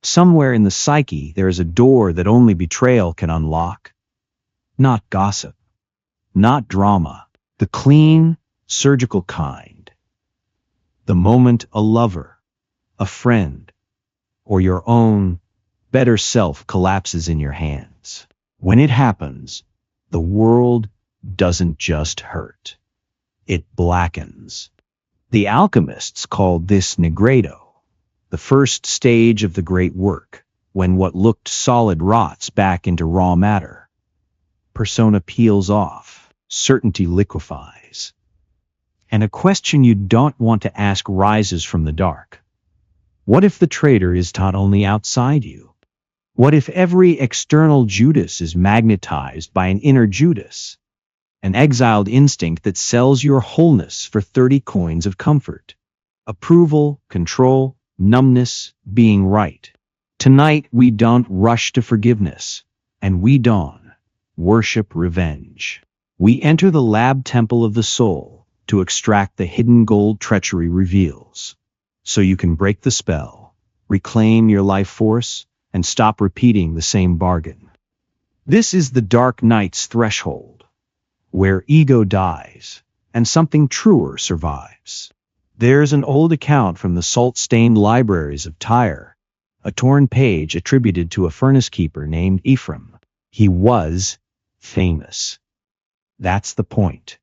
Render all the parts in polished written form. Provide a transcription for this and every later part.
Somewhere in the psyche, there is a door that only betrayal can unlock. Not gossip, not drama, the clean, surgical kind. The moment a lover, a friend, or your own better self collapses in your hands. When it happens, the world doesn't just hurt. It blackens. The alchemists called this nigredo, the first stage of the great work, when what looked solid rots back into raw matter. Persona peels off, certainty liquefies. And a question you don't want to ask rises from the dark. What if the traitor is not only outside you? What if every external Judas is magnetized by an inner Judas? An exiled instinct that sells your wholeness for 30 coins of comfort. Approval, control, numbness, being right. Tonight we don't rush to forgiveness, and we don't worship revenge. We enter the lab temple of the soul to extract the hidden gold treachery reveals, so you can break the spell, reclaim your life force, and stop repeating the same bargain. This is the dark night's threshold, where ego dies and something truer survives. There's an old account from the salt-stained libraries of Tyre, a torn page attributed to a furnace keeper named Ephraim. He was famous. That's the point.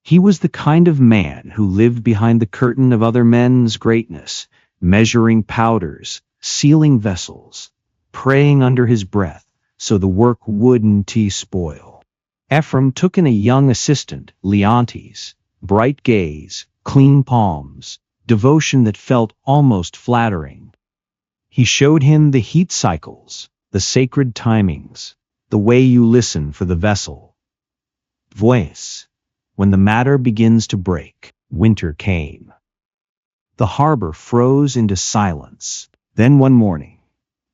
He was the kind of man who lived behind the curtain of other men's greatness, measuring powders, sealing vessels, praying under his breath so the work wouldn't spoil. Ephraim took in a young assistant, Leontes, bright gaze, clean palms, devotion that felt almost flattering. He showed him the heat cycles, the sacred timings, the way you listen for the vessel. Voice. When the matter begins to break, winter came. The harbor froze into silence. Then one morning,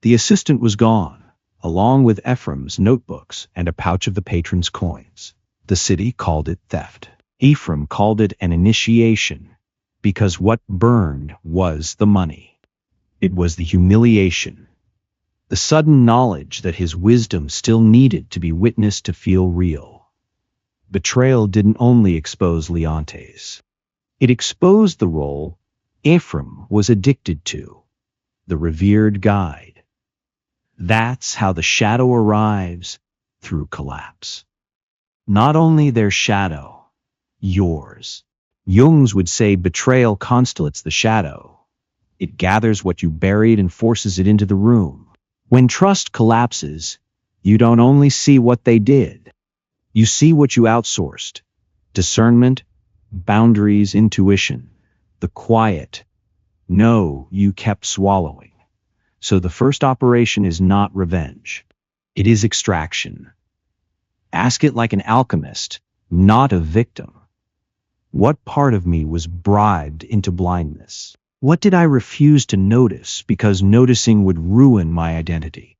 the assistant was gone, along with Ephraim's notebooks and a pouch of the patron's coins. The city called it theft. Ephraim called it an initiation, because what burned was the money. It was the humiliation, the sudden knowledge that his wisdom still needed to be witnessed to feel real. Betrayal didn't only expose Leontes. It exposed the role Ephraim was addicted to, the revered guide. That's how the shadow arrives, through collapse. Not only their shadow, yours. Jung's would say betrayal constellates the shadow. It gathers what you buried and forces it into the room. When trust collapses, you don't only see what they did. You see what you outsourced. Discernment, boundaries, intuition, the quiet. No, you kept swallowing. So the first operation is not revenge. It is extraction. Ask it like an alchemist, not a victim. What part of me was bribed into blindness? What did I refuse to notice because noticing would ruin my identity?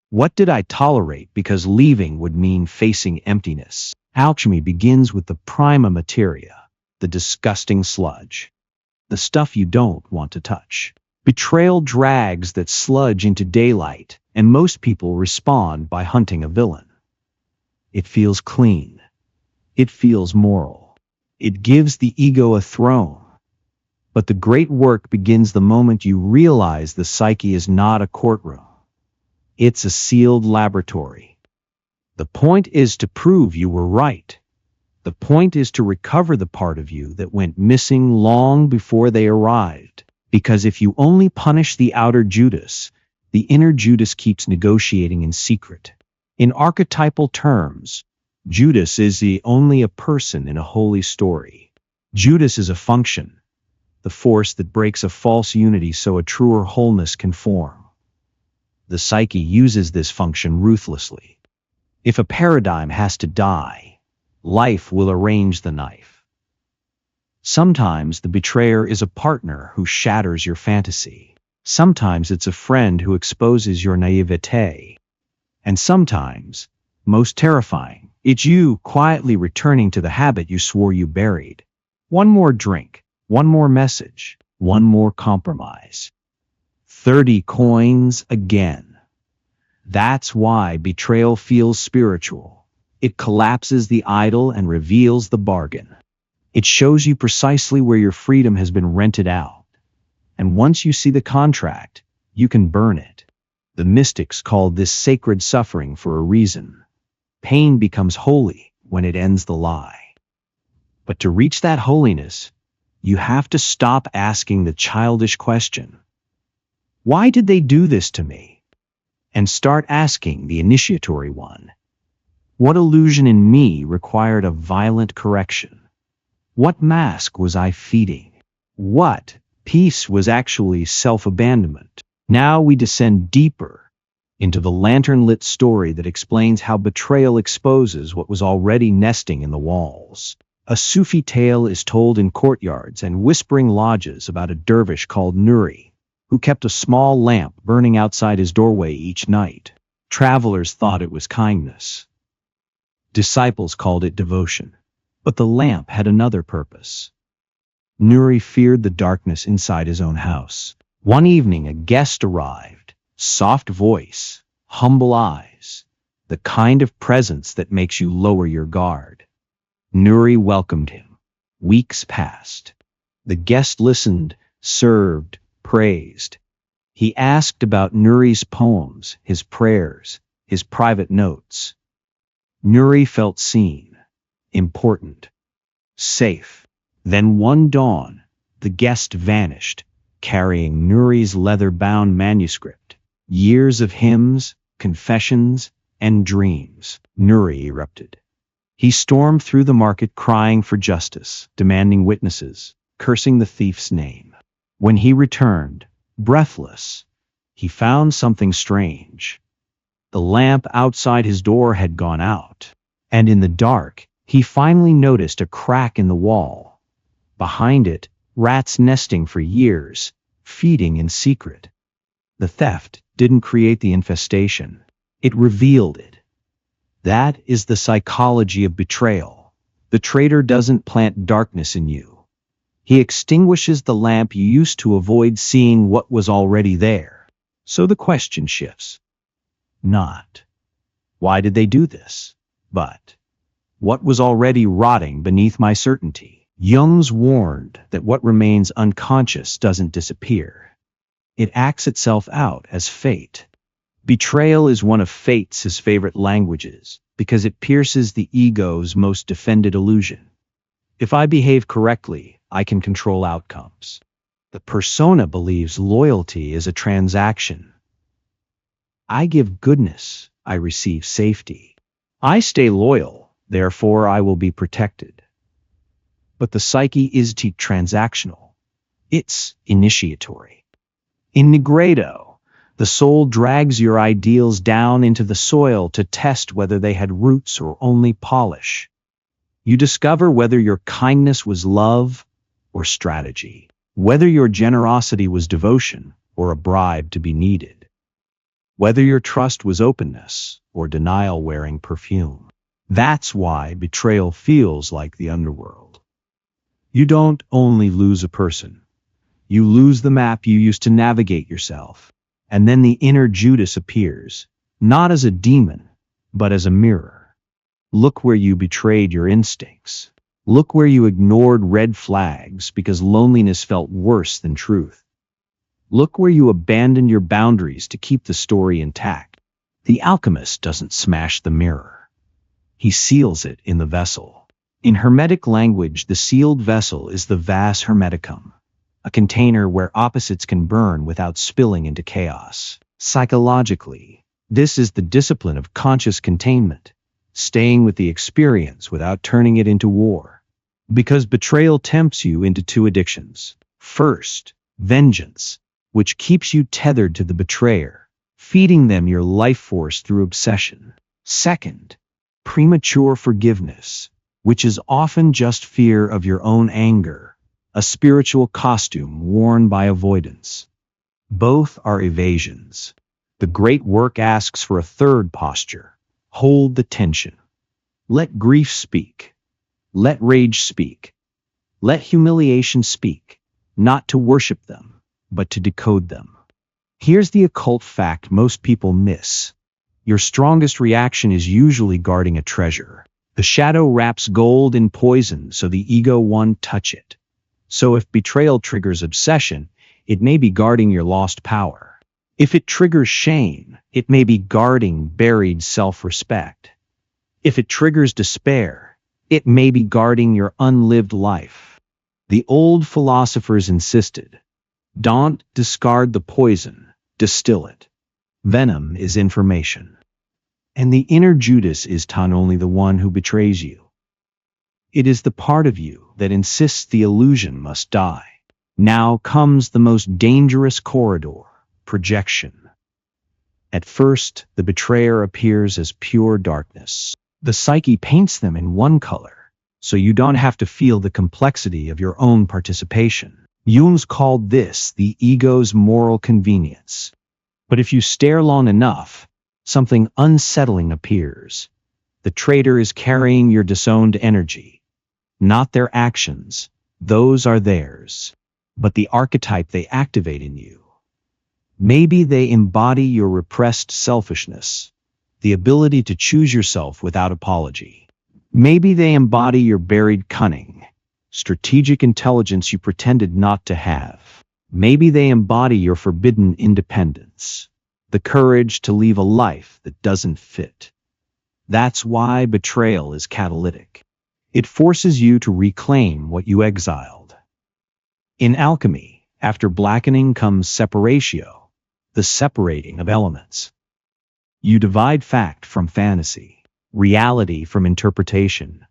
What did I tolerate because leaving would mean facing emptiness? Alchemy begins with the prima materia, the disgusting sludge, the stuff you don't want to touch. Betrayal drags that sludge into daylight, and most people respond by hunting a villain. It feels clean. It feels moral. It gives the ego a throne. But the great work begins the moment you realize the psyche is not a courtroom. It's a sealed laboratory. The point is to prove you were right. The point is to recover the part of you that went missing long before they arrived. Because if you only punish the outer Judas, the inner Judas keeps negotiating in secret. In archetypal terms, Judas is only a person in a holy story. Judas is a function, the force that breaks a false unity so a truer wholeness can form. The psyche uses this function ruthlessly. If a paradigm has to die, life will arrange the knife. Sometimes the betrayer is a partner who shatters your fantasy. Sometimes it's a friend who exposes your naivete. And sometimes, most terrifying, it's you quietly returning to the habit you swore you buried. One more drink, one more message, one more compromise. 30 coins again. That's why betrayal feels spiritual. It collapses the idol and reveals the bargain. It shows you precisely where your freedom has been rented out. And once you see the contract, you can burn it. The mystics called this sacred suffering for a reason. Pain becomes holy when it ends the lie. But to reach that holiness, you have to stop asking the childish question, why did they do this to me? And start asking the initiatory one, what illusion in me required a violent correction? What mask was I feeding? What peace was actually self-abandonment? Now we descend deeper into the lantern-lit story that explains how betrayal exposes what was already nesting in the walls. A Sufi tale is told in courtyards and whispering lodges about a dervish called Nuri, who kept a small lamp burning outside his doorway each night. Travelers thought it was kindness. Disciples called it devotion. But the lamp had another purpose. Nuri feared the darkness inside his own house. One evening, a guest arrived. Soft voice, humble eyes, the kind of presence that makes you lower your guard. Nuri welcomed him. Weeks passed. The guest listened, served, praised. He asked about Nuri's poems, his prayers, his private notes. Nuri felt seen, important, safe. Then one dawn, the guest vanished, carrying Nuri's leather-bound manuscript. Years of hymns, confessions, and dreams. Nuri erupted. He stormed through the market crying for justice, demanding witnesses, cursing the thief's name. When he returned, breathless, he found something strange. The lamp outside his door had gone out, and in the dark, he finally noticed a crack in the wall. Behind it, rats nesting for years, feeding in secret. The theft didn't create the infestation. It revealed it. That is the psychology of betrayal. The traitor doesn't plant darkness in you. He extinguishes the lamp you used to avoid seeing what was already there. So the question shifts. Not, why did they do this? But, what was already rotting beneath my certainty? Jung's warned that what remains unconscious doesn't disappear. It acts itself out as fate. Betrayal is one of fate's favorite languages because it pierces the ego's most defended illusion. If I behave correctly, I can control outcomes. The persona believes loyalty is a transaction. I give goodness, I receive safety. I stay loyal, therefore I will be protected. But the psyche is transactional. It's initiatory. In Negredo, the soul drags your ideals down into the soil to test whether they had roots or only polish. You discover whether your kindness was love or strategy, whether your generosity was devotion or a bribe to be needed, whether your trust was openness or denial wearing perfume. That's why betrayal feels like the underworld. You don't only lose a person. You lose the map you used to navigate yourself. And then the inner Judas appears, not as a demon, but as a mirror. Look where you betrayed your instincts. Look where you ignored red flags because loneliness felt worse than truth. Look where you abandoned your boundaries to keep the story intact. The alchemist doesn't smash the mirror. He seals it in the vessel. In Hermetic language, the sealed vessel is the vas hermeticum, a container where opposites can burn without spilling into chaos. Psychologically, this is the discipline of conscious containment, staying with the experience without turning it into war. Because betrayal tempts you into two addictions. First, vengeance, which keeps you tethered to the betrayer, feeding them your life force through obsession. Second, premature forgiveness, which is often just fear of your own anger, a spiritual costume worn by avoidance. Both are evasions. The great work asks for a third posture. Hold the tension. Let grief speak. Let rage speak. Let humiliation speak, not to worship them, but to decode them. Here's the occult fact most people miss. Your strongest reaction is usually guarding a treasure. The shadow wraps gold in poison so the ego won't touch it. So if betrayal triggers obsession, it may be guarding your lost power. If it triggers shame, it may be guarding buried self-respect. If it triggers despair, it may be guarding your unlived life. The old philosophers insisted, don't discard the poison, distill it. Venom is information. And the inner Judas is only the one who betrays you. It is the part of you that insists the illusion must die. Now comes the most dangerous corridor, projection. At first, the betrayer appears as pure darkness. The psyche paints them in one color, so you don't have to feel the complexity of your own participation. Jung called this the ego's moral convenience. But if you stare long enough, something unsettling appears. The traitor is carrying your disowned energy. Not their actions, those are theirs, but the archetype they activate in you. Maybe they embody your repressed selfishness, the ability to choose yourself without apology. Maybe they embody your buried cunning, strategic intelligence you pretended not to have. Maybe they embody your forbidden independence, the courage to leave a life that doesn't fit. That's why betrayal is catalytic. It forces you to reclaim what you exiled. In alchemy, after blackening comes separatio, the separating of elements. You divide fact from fantasy, reality from interpretation.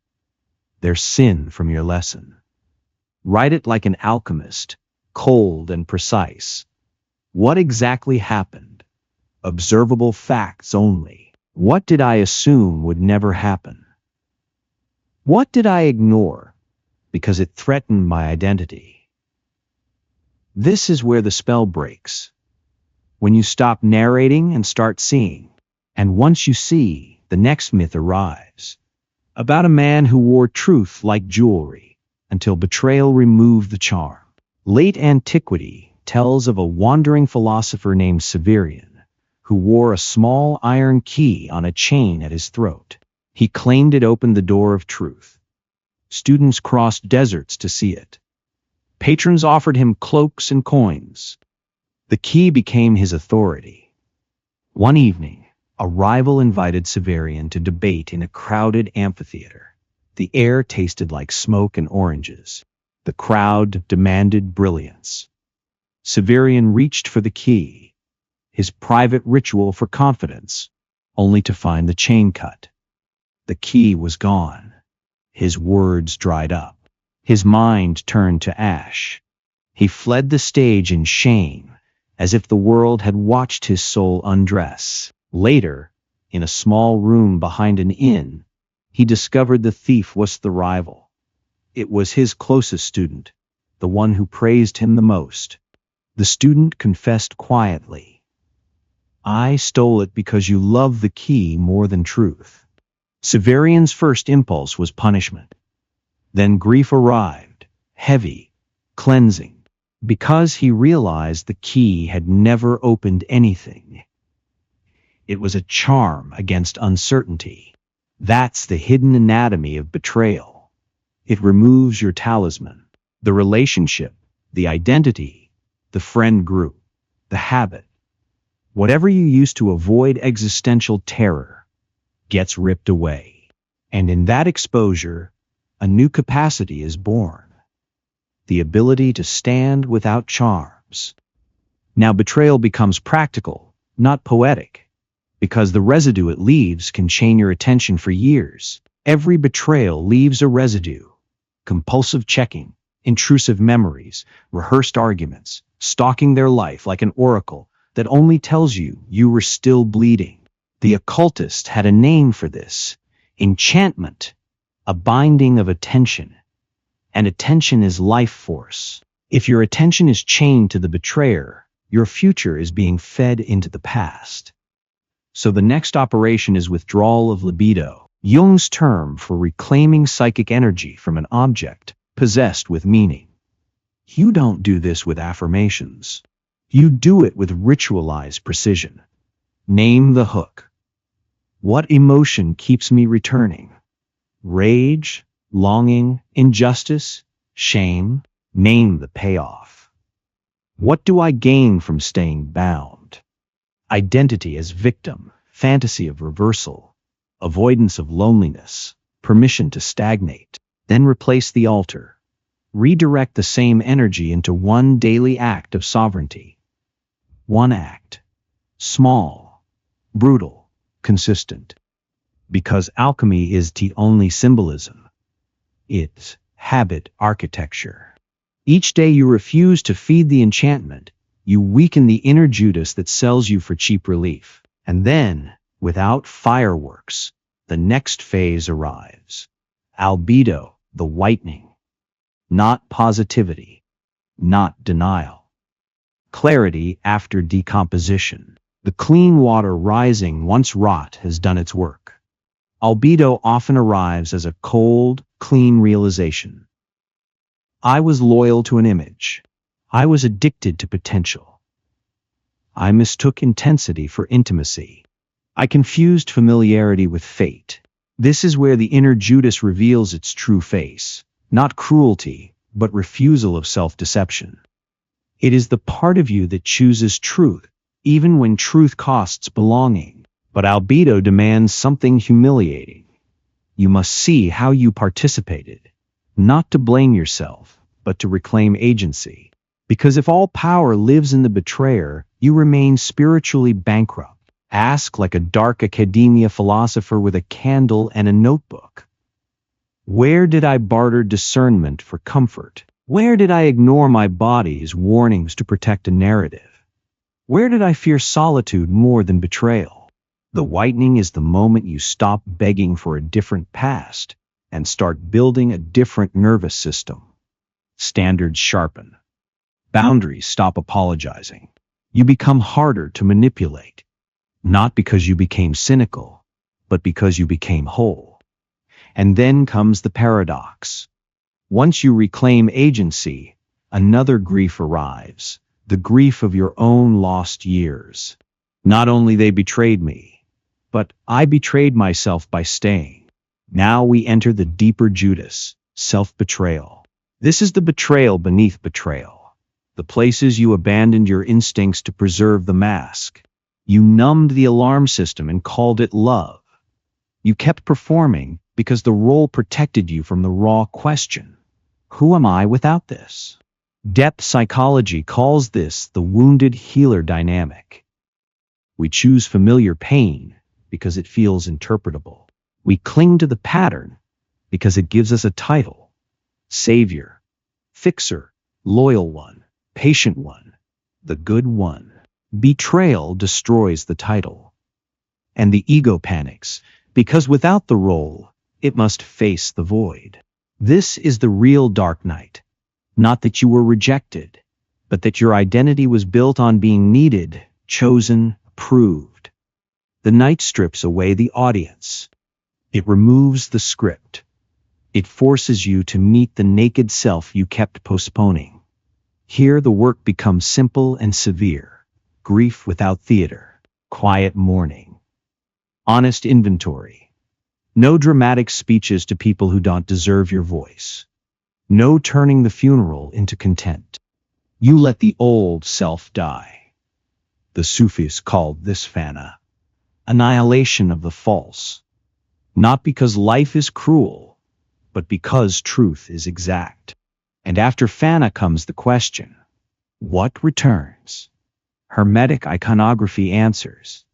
There's sin from your lesson. Write it like an alchemist, cold and precise. What exactly happened? Observable facts only. What did I assume would never happen? What did I ignore because it threatened my identity? This is where the spell breaks. When you stop narrating and start seeing. And once you see, the next myth arrives. About a man who wore truth like jewelry until betrayal removed the charm. Late antiquity tells of a wandering philosopher named Severian who wore a small iron key on a chain at his throat. He claimed it opened the door of truth. Students crossed deserts to see it. Patrons offered him cloaks and coins. The key became his authority. One evening, a rival invited Severian to debate in a crowded amphitheater. The air tasted like smoke and oranges. The crowd demanded brilliance. Severian reached for the key, his private ritual for confidence, only to find the chain cut. The key was gone. His words dried up. His mind turned to ash. He fled the stage in shame, as if the world had watched his soul undress. Later, in a small room behind an inn, he discovered the thief was the rival. It was his closest student, the one who praised him the most. The student confessed quietly, "I stole it because you love the key more than truth." Severian's first impulse was punishment. Then grief arrived, heavy, cleansing, because he realized the key had never opened anything. It was a charm against uncertainty. That's the hidden anatomy of betrayal. It removes your talisman, the relationship, the identity, the friend group, the habit. Whatever you used to avoid existential terror gets ripped away. And in that exposure, a new capacity is born. The ability to stand without charms. Now betrayal becomes practical, not poetic, because the residue it leaves can chain your attention for years. Every betrayal leaves a residue. Compulsive checking, intrusive memories, rehearsed arguments, stalking their life like an oracle that only tells you you were still bleeding. The occultist had a name for this: enchantment, a binding of attention. And attention is life force. If your attention is chained to the betrayer, your future is being fed into the past. So the next operation is withdrawal of libido, Jung's term for reclaiming psychic energy from an object possessed with meaning. You don't do this with affirmations. You do it with ritualized precision. Name the hook. What emotion keeps me returning? Rage, longing, injustice, shame? Name the payoff. What do I gain from staying bound? Identity as victim, fantasy of reversal, avoidance of loneliness, permission to stagnate. Then replace the altar. Redirect the same energy into one daily act of sovereignty. One act. Small, brutal, consistent. Because alchemy is the only symbolism. It's habit architecture. Each day you refuse to feed the enchantment, you weaken the inner Judas that sells you for cheap relief. And then, without fireworks, the next phase arrives. Albedo, the whitening. Not positivity, not denial. Clarity after decomposition. The clean water rising once rot has done its work. Albedo often arrives as a cold, clean realization. I was loyal to an image. I was addicted to potential. I mistook intensity for intimacy. I confused familiarity with fate. This is where the inner Judas reveals its true face. Not cruelty, but refusal of self-deception. It is the part of you that chooses truth, even when truth costs belonging. But albedo demands something humiliating. You must see how you participated, not to blame yourself, but to reclaim agency. Because if all power lives in the betrayer, you remain spiritually bankrupt. Ask like a dark academia philosopher with a candle and a notebook. Where did I barter discernment for comfort? Where did I ignore my body's warnings to protect a narrative? Where did I fear solitude more than betrayal? The whitening is the moment you stop begging for a different past and start building a different nervous system. Standards sharpen. Boundaries stop apologizing. You become harder to manipulate, not because you became cynical, but because you became whole. And then comes the paradox. Once you reclaim agency, another grief arrives, the grief of your own lost years. Not only they betrayed me, but I betrayed myself by staying. Now we enter the deeper Judas, self-betrayal. This is the betrayal beneath betrayal. The places you abandoned your instincts to preserve the mask. You numbed the alarm system and called it love. You kept performing because the role protected you from the raw question. Who am I without this? Depth psychology calls this the wounded healer dynamic. We choose familiar pain because it feels interpretable. We cling to the pattern because it gives us a title. Savior, fixer, loyal one, patient one, the good one. Betrayal destroys the title. And the ego panics because without the role, it must face the void. This is the real dark night. Not that you were rejected, but that your identity was built on being needed, chosen, approved. The night strips away the audience. It removes the script. It forces you to meet the naked self you kept postponing. Here the work becomes simple and severe. Grief without theater. Quiet mourning. Honest inventory. No dramatic speeches to people who don't deserve your voice. No turning the funeral into content. You let the old self die. The Sufis called this fana. Annihilation of the false. Not because life is cruel, but because truth is exact. And after fana comes the question, what returns? Hermetic iconography answers.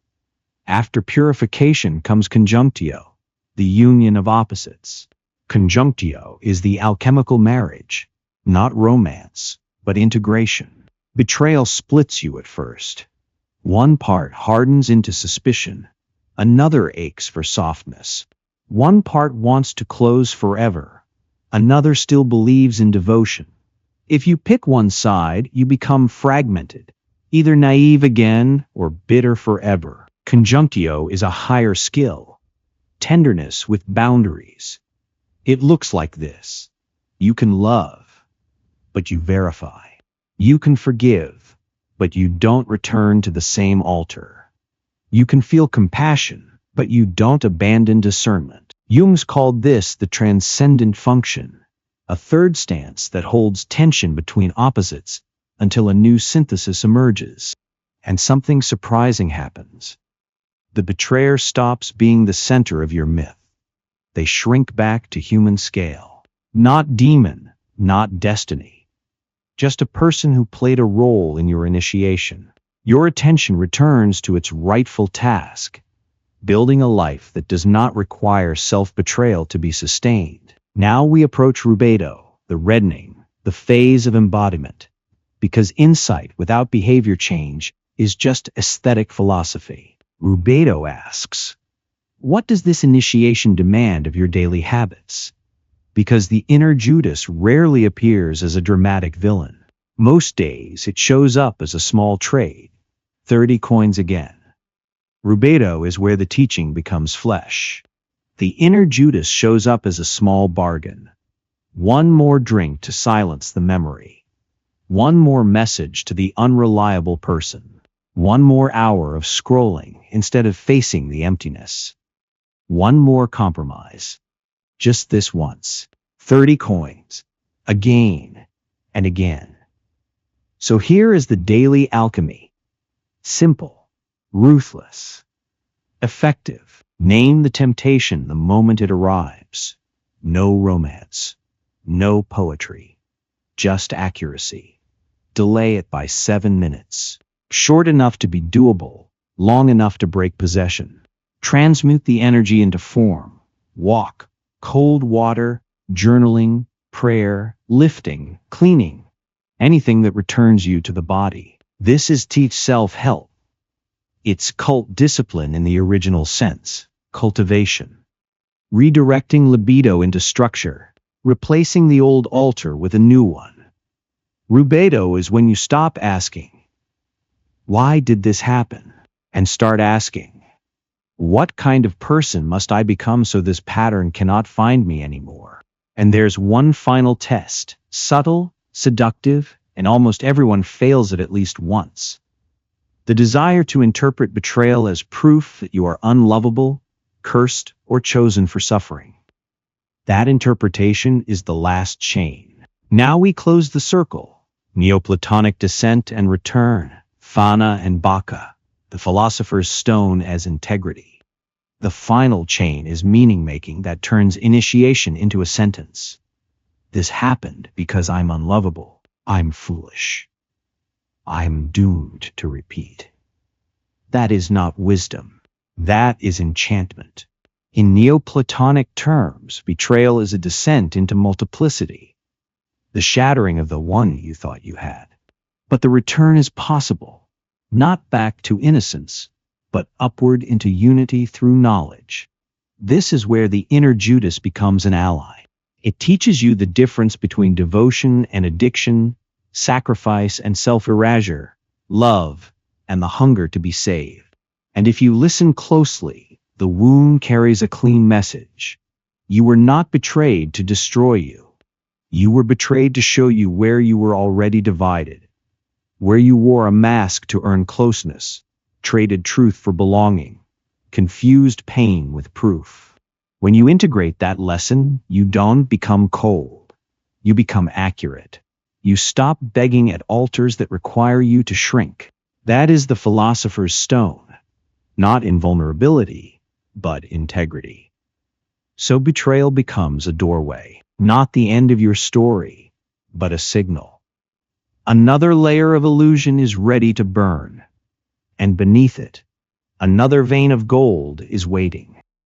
After purification comes conjunctio, the union of opposites. Conjunctio is the alchemical marriage, not romance, but integration. Betrayal splits you at first. One part hardens into suspicion, another aches for softness. One part wants to close forever, another still believes in devotion. If you pick one side, you become fragmented, either naive again or bitter forever. Conjunctio is a higher skill. Tenderness with boundaries. It looks like this. You can love, but you verify. You can forgive, but you don't return to the same altar. You can feel compassion, but you don't abandon discernment. Jung's called this the transcendent function, a third stance that holds tension between opposites until a new synthesis emerges. And something surprising happens. The betrayer stops being the center of your myth. They shrink back to human scale. Not demon, not destiny. Just a person who played a role in your initiation. Your attention returns to its rightful task, building a life that does not require self-betrayal to be sustained. Now we approach rubedo, the reddening, the phase of embodiment, because insight without behavior change is just aesthetic philosophy. Rubedo asks, what does this initiation demand of your daily habits? Because the inner Judas rarely appears as a dramatic villain. Most days it shows up as a small trade, 30 coins again. Rubedo is where the teaching becomes flesh. The inner Judas shows up as a small bargain. One more drink to silence the memory. One more message to the unreliable person. One more hour of scrolling instead of facing the emptiness. One more compromise. Just this once. 30 coins. Again and again. So here is the daily alchemy. Simple. Ruthless. Effective. Name the temptation the moment it arrives. No romance. No poetry. Just accuracy. Delay it by 7 minutes. Short enough to be doable, long enough to break possession. Transmute the energy into form. Walk, cold water, journaling, prayer, lifting, cleaning. Anything that returns you to the body. This is teach self-help. It's cult discipline in the original sense. Cultivation. Redirecting libido into structure. Replacing the old altar with a new one. Rubedo is when you stop asking, why did this happen? And start asking, what kind of person must I become so this pattern cannot find me anymore? And there's one final test, subtle, seductive, and almost everyone fails it at least once. The desire to interpret betrayal as proof that you are unlovable, cursed, or chosen for suffering. That interpretation is the last chain. Now we close the circle. Neoplatonic descent and return. Fana and Baka. The philosopher's stone as integrity. The final chain is meaning-making that turns initiation into a sentence. This happened because I'm unlovable. I'm foolish. I'm doomed to repeat. That is not wisdom. That is enchantment. In Neoplatonic terms, betrayal is a descent into multiplicity, the shattering of the one you thought you had. But the return is possible, not back to innocence, but upward into unity through knowledge. This is where the inner Judas becomes an ally. It teaches you the difference between devotion and addiction, sacrifice and self-erasure, love and the hunger to be saved. And if you listen closely, the wound carries a clean message. You were not betrayed to destroy you. You were betrayed to show you where you were already divided, where you wore a mask to earn closeness, traded truth for belonging, confused pain with proof. When you integrate that lesson, you don't become cold. You become accurate. You stop begging at altars that require you to shrink. That is the philosopher's stone, not invulnerability, but integrity. So betrayal becomes a doorway, not the end of your story, but a signal. Another layer of illusion is ready to burn, and beneath it, another vein of gold is waiting.